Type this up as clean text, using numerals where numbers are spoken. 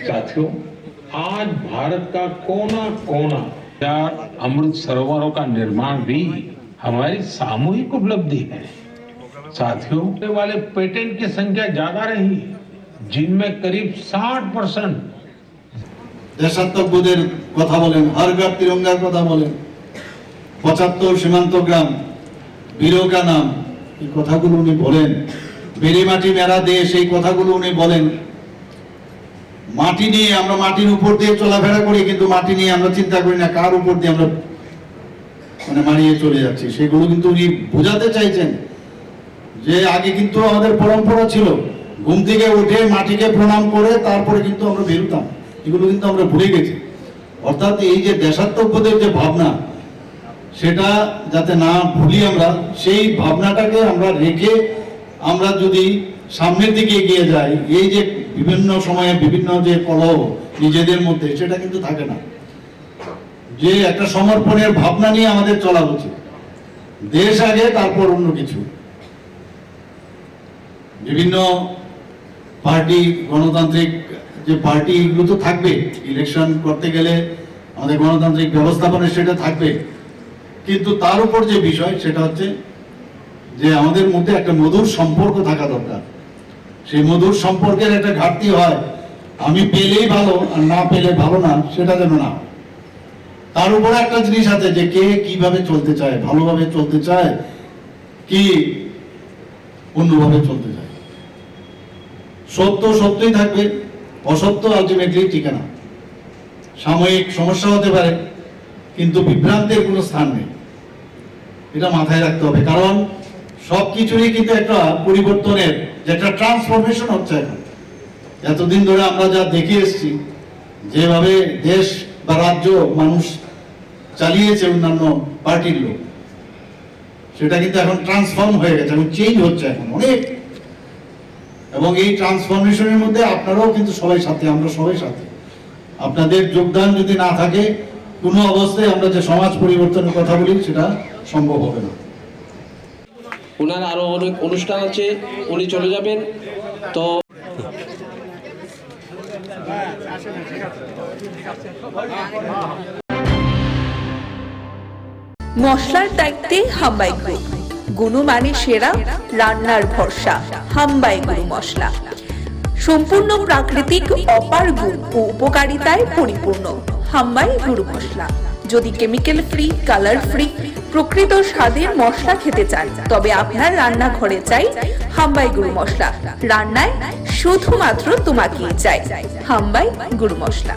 साथियों, आज भारत का कोना कोना अमृत सरोवरों का निर्माण भी हमारी सामूहिक उपलब्धि है। साथियों, वाले पेटेंट की संख्या ज्यादा रही, जिनमें करीब 60% देशात्मकবোধের কথা বলেন, हर घर तिरंगाর কথা বলেন, 75 সীমান্ত গ্রাম, বীরো কা নাম, এই কথাগুলো উনি বলেন। বেরি মাটি মেরা দেশ, এই কথাগুলো উনি বলেন। মাটি নিয়ে আমরা মাটির উপর দিয়ে চলাফেরা করি, কিন্তু মাটি নিয়ে আমরা চিন্তা করি না কার উপর দিয়ে আমরা মারিয়ে চলে যাচ্ছি। সেগুলো কিন্তু উনি বোঝাতে চাইছেন যে আগে কিন্তু আমাদের পরম্পরা ছিল ঘুম থেকে উঠে মাটিকে প্রণাম করে তারপরে কিন্তু আমরা বেরোতাম। এগুলো কিন্তু আমরা ভুলে গেছি। অর্থাৎ এই যে দেশাত্মবোধের যে ভাবনা, সেটা যাতে না ভুলি আমরা, সেই ভাবনাটাকে আমরা রেখে আমরা যদি সামনের দিকে এগিয়ে যাই, এই যে বিভিন্ন সময়ে বিভিন্ন যে কলহ নিজেদের মধ্যে, সেটা কিন্তু থাকে না। যে একটা সমর্পণের ভাবনা নিয়ে আমাদের চলা উচিত, দেশ আগে তারপর অন্য কিছু। বিভিন্ন পার্টি, গণতান্ত্রিক যে পার্টি, এগুলো তো থাকবে, ইলেকশন করতে গেলে আমাদের গণতান্ত্রিক ব্যবস্থাপনা সেটা থাকবে, কিন্তু তার উপর যে বিষয় সেটা হচ্ছে যে আমাদের মধ্যে একটা মধুর সম্পর্ক থাকা দরকার। সেই মধুর সম্পর্কের একটা ঘাটতি হয়, আমি পেলেই ভালো আর না পেলে ভালো না, সেটা যেন না। তার উপরে একটা জিনিস আছে যে কে কিভাবে চলতে চায়, ভালোভাবে চলতে চায় কি অন্যভাবে চলতে চায়। সত্য সত্যই থাকবে, অসত্য আলটিমেটলি টিকে না। সাময়িক সমস্যা হতে পারে, কিন্তু বিভ্রান্তের কোনো স্থান নেই, এটা মাথায় রাখতে হবে। কারণ সবকিছুরই কিন্তু একটা পরিবর্তনের যে একটা ট্রান্সফরমেশন হচ্ছে এখন। এতদিন ধরে আমরা যা দেখে এসেছি, যেভাবে দেশ বা রাজ্য মানুষ চালিয়েছে অন্যান্য পার্টির লোক, সেটা কিন্তু এখন ট্রান্সফর্ম হয়ে গেছে, এখন চেঞ্জ হচ্ছে এখন অনেক। এবং এই ট্রান্সফরমেশনের মধ্যে আপনারাও কিন্তু সবাই সাথে, আমরা সবাই সাথে। আপনাদের যোগদান যদি না থাকে, কোনো অবস্থায় আমরা যে সমাজ পরিবর্তনের কথা বলি সেটা সম্ভব হবে না। ওনার আরো অনেক অনুষ্ঠান আছে, উনি চলে যাবেন। তো মশলার দায়িত্বে হাম্বাই গ্রুপ, গুণমানে সেরা, রান্নার ভরসা। হাম্বাই গুরু মশলা সম্পূর্ণ প্রাকৃতিক, অপার গুণ ও উপকারিতায় পরিপূর্ণ। হাম্বাই গুরু মশলা। যদি কেমিক্যাল ফ্রি, কালার ফ্রি, প্রকৃত স্বাদের মশলা খেতে চান, তবে আপনার রান্নাঘরে চাই হাম্বাই গুরু মশলা। রান্নায় শুধুমাত্র তোমাকেই চাই হাম্বাই গুরু মশলা।